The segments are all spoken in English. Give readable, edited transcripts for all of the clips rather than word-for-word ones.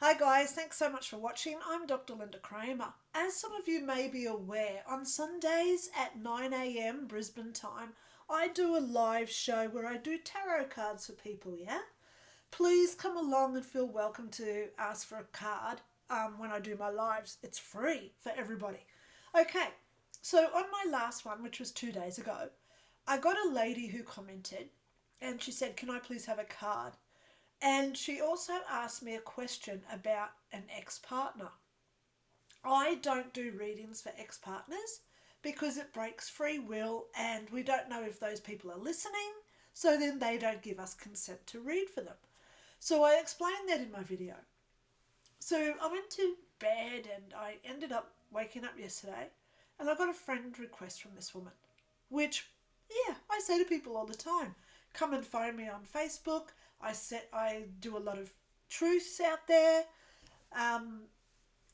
Hi guys, thanks so much for watching. I'm Dr Lynda Cramer. As some of you may be aware, on Sundays at 9 a.m. Brisbane time, I do a live show where I do tarot cards for people, yeah? Please come along and feel welcome to ask for a card when I do my lives. It's free for everybody. Okay, so on my last one, which was 2 days ago, I got a lady who commented and she said, can I please have a card? And she also asked me a question about an ex-partner. I don't do readings for ex-partners because it breaks free will and we don't know if those people are listening, so then they don't give us consent to read for them. So I explained that in my video. So I went to bed and I ended up waking up yesterday and I got a friend request from this woman, which, yeah, I say to people all the time, come and phone me on Facebook. I do a lot of truths out there.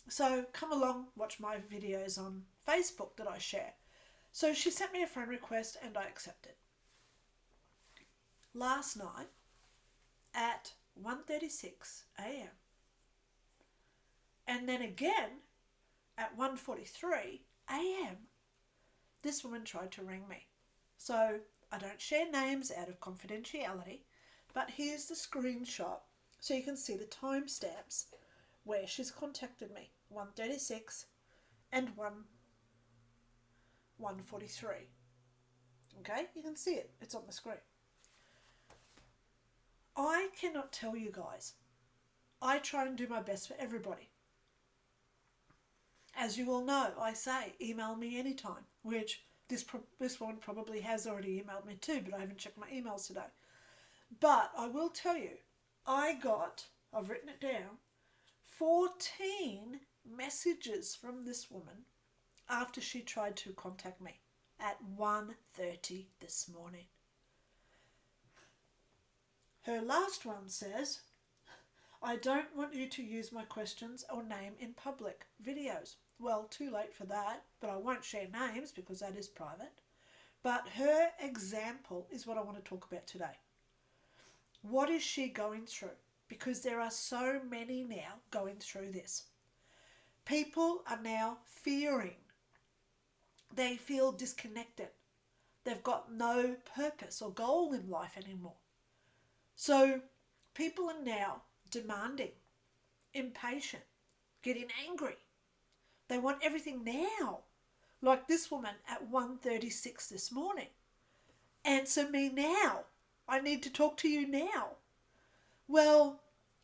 So come along, watch my videos on Facebook that I share. So she sent me a friend request and I accepted. Last night at 1:36 a.m. and then again at 1:43 a.m. this woman tried to ring me. So I don't share names out of confidentiality, but here's the screenshot so you can see the timestamps where she's contacted me, 1:36 and 1:43. Okay, you can see it, it's on the screen. I cannot tell you guys, I try and do my best for everybody. As you all know, I say email me anytime, which this one probably has already emailed me too, but I haven't checked my emails today. But I will tell you, I've written it down, 14 messages from this woman after she tried to contact me at 1:30 this morning. Her last one says, I don't want you to use my questions or name in public videos. Well, too late for that, but I won't share names because that is private. But her example is what I want to talk about today. What is she going through? Because there are so many now going through this. People are now fearing. They feel disconnected. They've got no purpose or goal in life anymore. So people are now demanding, impatient, getting angry. They want everything now. Like this woman at 1:36 this morning. Answer me now. I need to talk to you now. Well,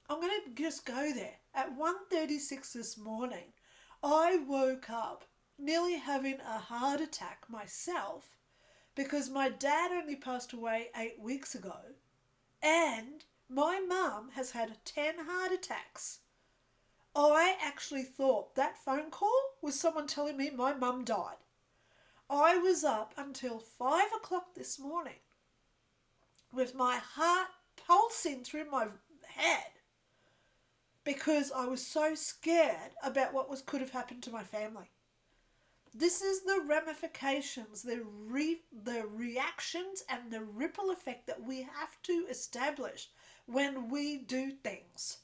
I'm going to just go there. At 1:36 this morning, I woke up nearly having a heart attack myself because my dad only passed away 8 weeks ago and my mum has had 10 heart attacks. I actually thought that phone call was someone telling me my mum died. I was up until 5 o'clock this morning with my heart pulsing through my head because I was so scared about what could have happened to my family. This is the ramifications, the reactions and the ripple effect that we have to establish when we do things.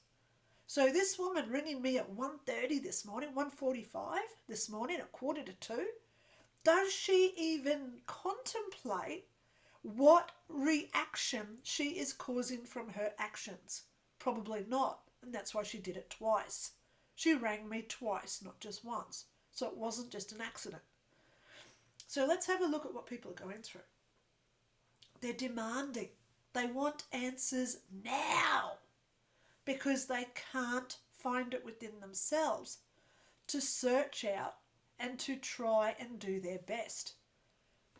So this woman ringing me at 1:30 this morning, 1:45 this morning at 1:45, does she even contemplate what reaction she is causing from her actions? Probably not, and that's why she did it twice. She rang me twice, not just once, so it wasn't just an accident. So let's have a look at what people are going through. They're demanding. They want answers now because they can't find it within themselves to search out and to try and do their best.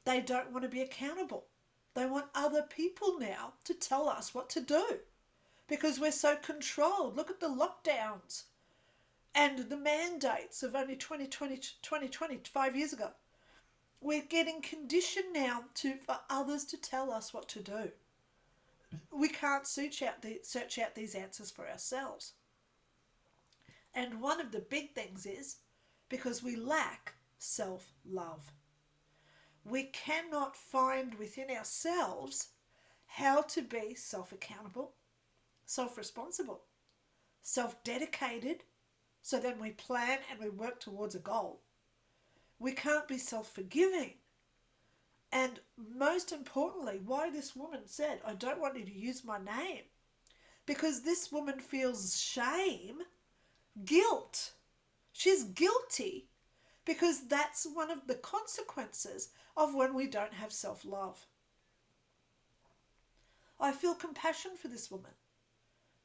They don't want to be accountable. They want other people now to tell us what to do because we're so controlled. Look at the lockdowns and the mandates of only 2020, 5 years ago. We're getting conditioned now for others to tell us what to do. We can't search out these answers for ourselves. And one of the big things is because we lack self-love. We cannot find within ourselves how to be self-accountable, self-responsible. self-dedicated, so then we plan and we work towards a goal. We can't be self-forgiving. And most importantly, why this woman said, I don't want you to use my name, because this woman feels shame, guilt. She's guilty because that's one of the consequences of when we don't have self-love. I feel compassion for this woman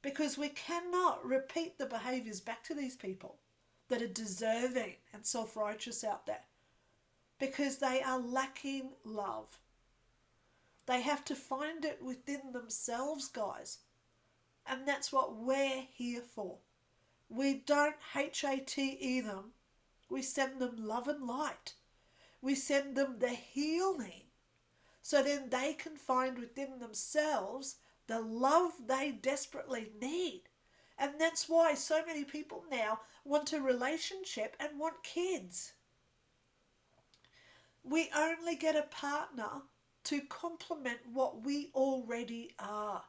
because we cannot repeat the behaviours back to these people that are deserving and self-righteous out there, because they are lacking love. They have to find it within themselves, guys. And that's what we're here for. We don't HATE them. We send them love and light. We send them the healing, so then they can find within themselves the love they desperately need. And that's why so many people now want a relationship and want kids. We only get a partner to complement what we already are.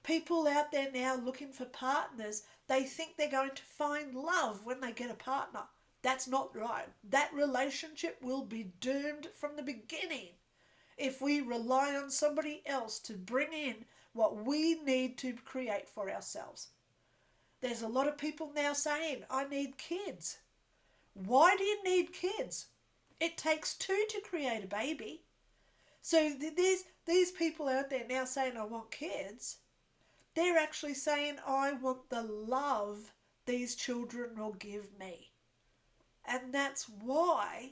People out there now looking for partners, they think they're going to find love when they get a partner. That's not right. That relationship will be doomed from the beginning if we rely on somebody else to bring in what we need to create for ourselves. There's a lot of people now saying, I need kids. Why do you need kids? It takes two to create a baby. So these people out there now saying, I want kids, they're actually saying, I want the love these children will give me. And that's why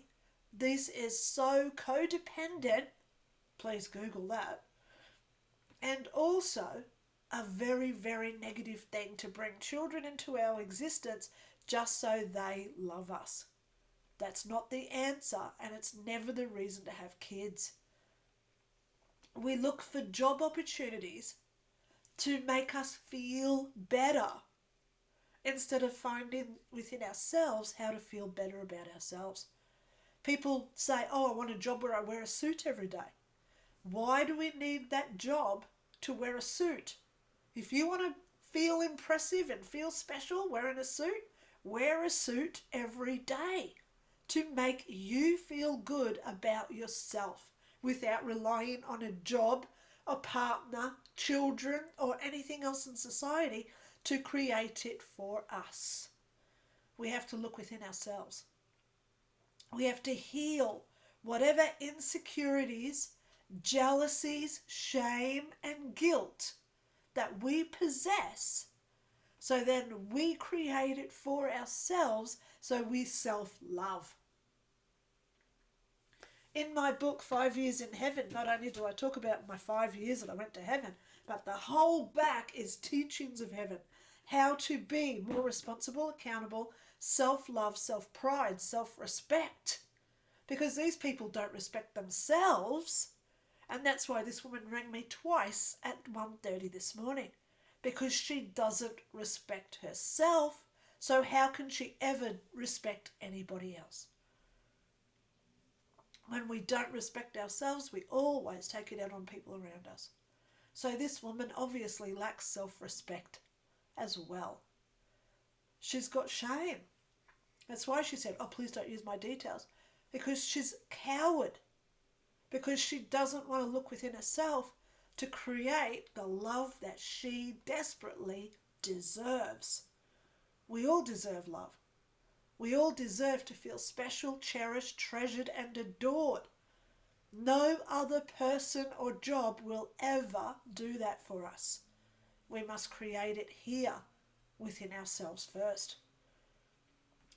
this is so codependent. Please Google that. And also a very, very negative thing to bring children into our existence just so they love us. That's not the answer, and it's never the reason to have kids. We look for job opportunities to make us feel better instead of finding within ourselves how to feel better about ourselves. People say, oh, I want a job where I wear a suit every day. Why do we need that job to wear a suit? If you want to feel impressive and feel special wearing a suit, wear a suit every day to make you feel good about yourself without relying on a job, a partner, children, or anything else in society to create it for us. We have to look within ourselves. We have to heal whatever insecurities, jealousies, shame, and guilt that we possess. So then we create it for ourselves, so we self-love. In my book, 5 Years in Heaven, not only do I talk about my 5 years that I went to heaven, but the whole back is teachings of heaven. How to be more responsible, accountable, self-love, self-pride, self-respect. Because these people don't respect themselves. And that's why this woman rang me twice at 1:30 this morning. Because she doesn't respect herself. So how can she ever respect anybody else? When we don't respect ourselves, we always take it out on people around us. So this woman obviously lacks self-respect as well. She's got shame. That's why she said, oh, please don't use my details. Because she's a coward. Because she doesn't want to look within herself to create the love that she desperately deserves. We all deserve love. We all deserve to feel special, cherished, treasured, and adored. No other person or job will ever do that for us. We must create it here within ourselves first.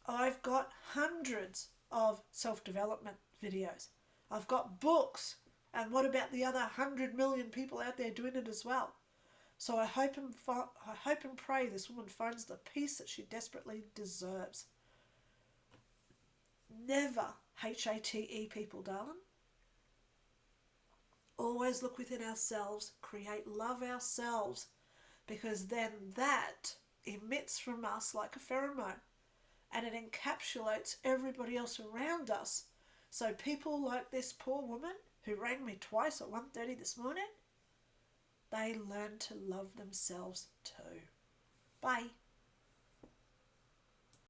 I've got hundreds of self-development videos. I've got books. And what about the other 100 million people out there doing it as well? So I hope and pray this woman finds the peace that she desperately deserves. Never HATE people, darling. Always look within ourselves, create love ourselves, because then that emits from us like a pheromone and it encapsulates everybody else around us. So people like this poor woman who rang me twice at 1:30 this morning, they learn to love themselves too. Bye.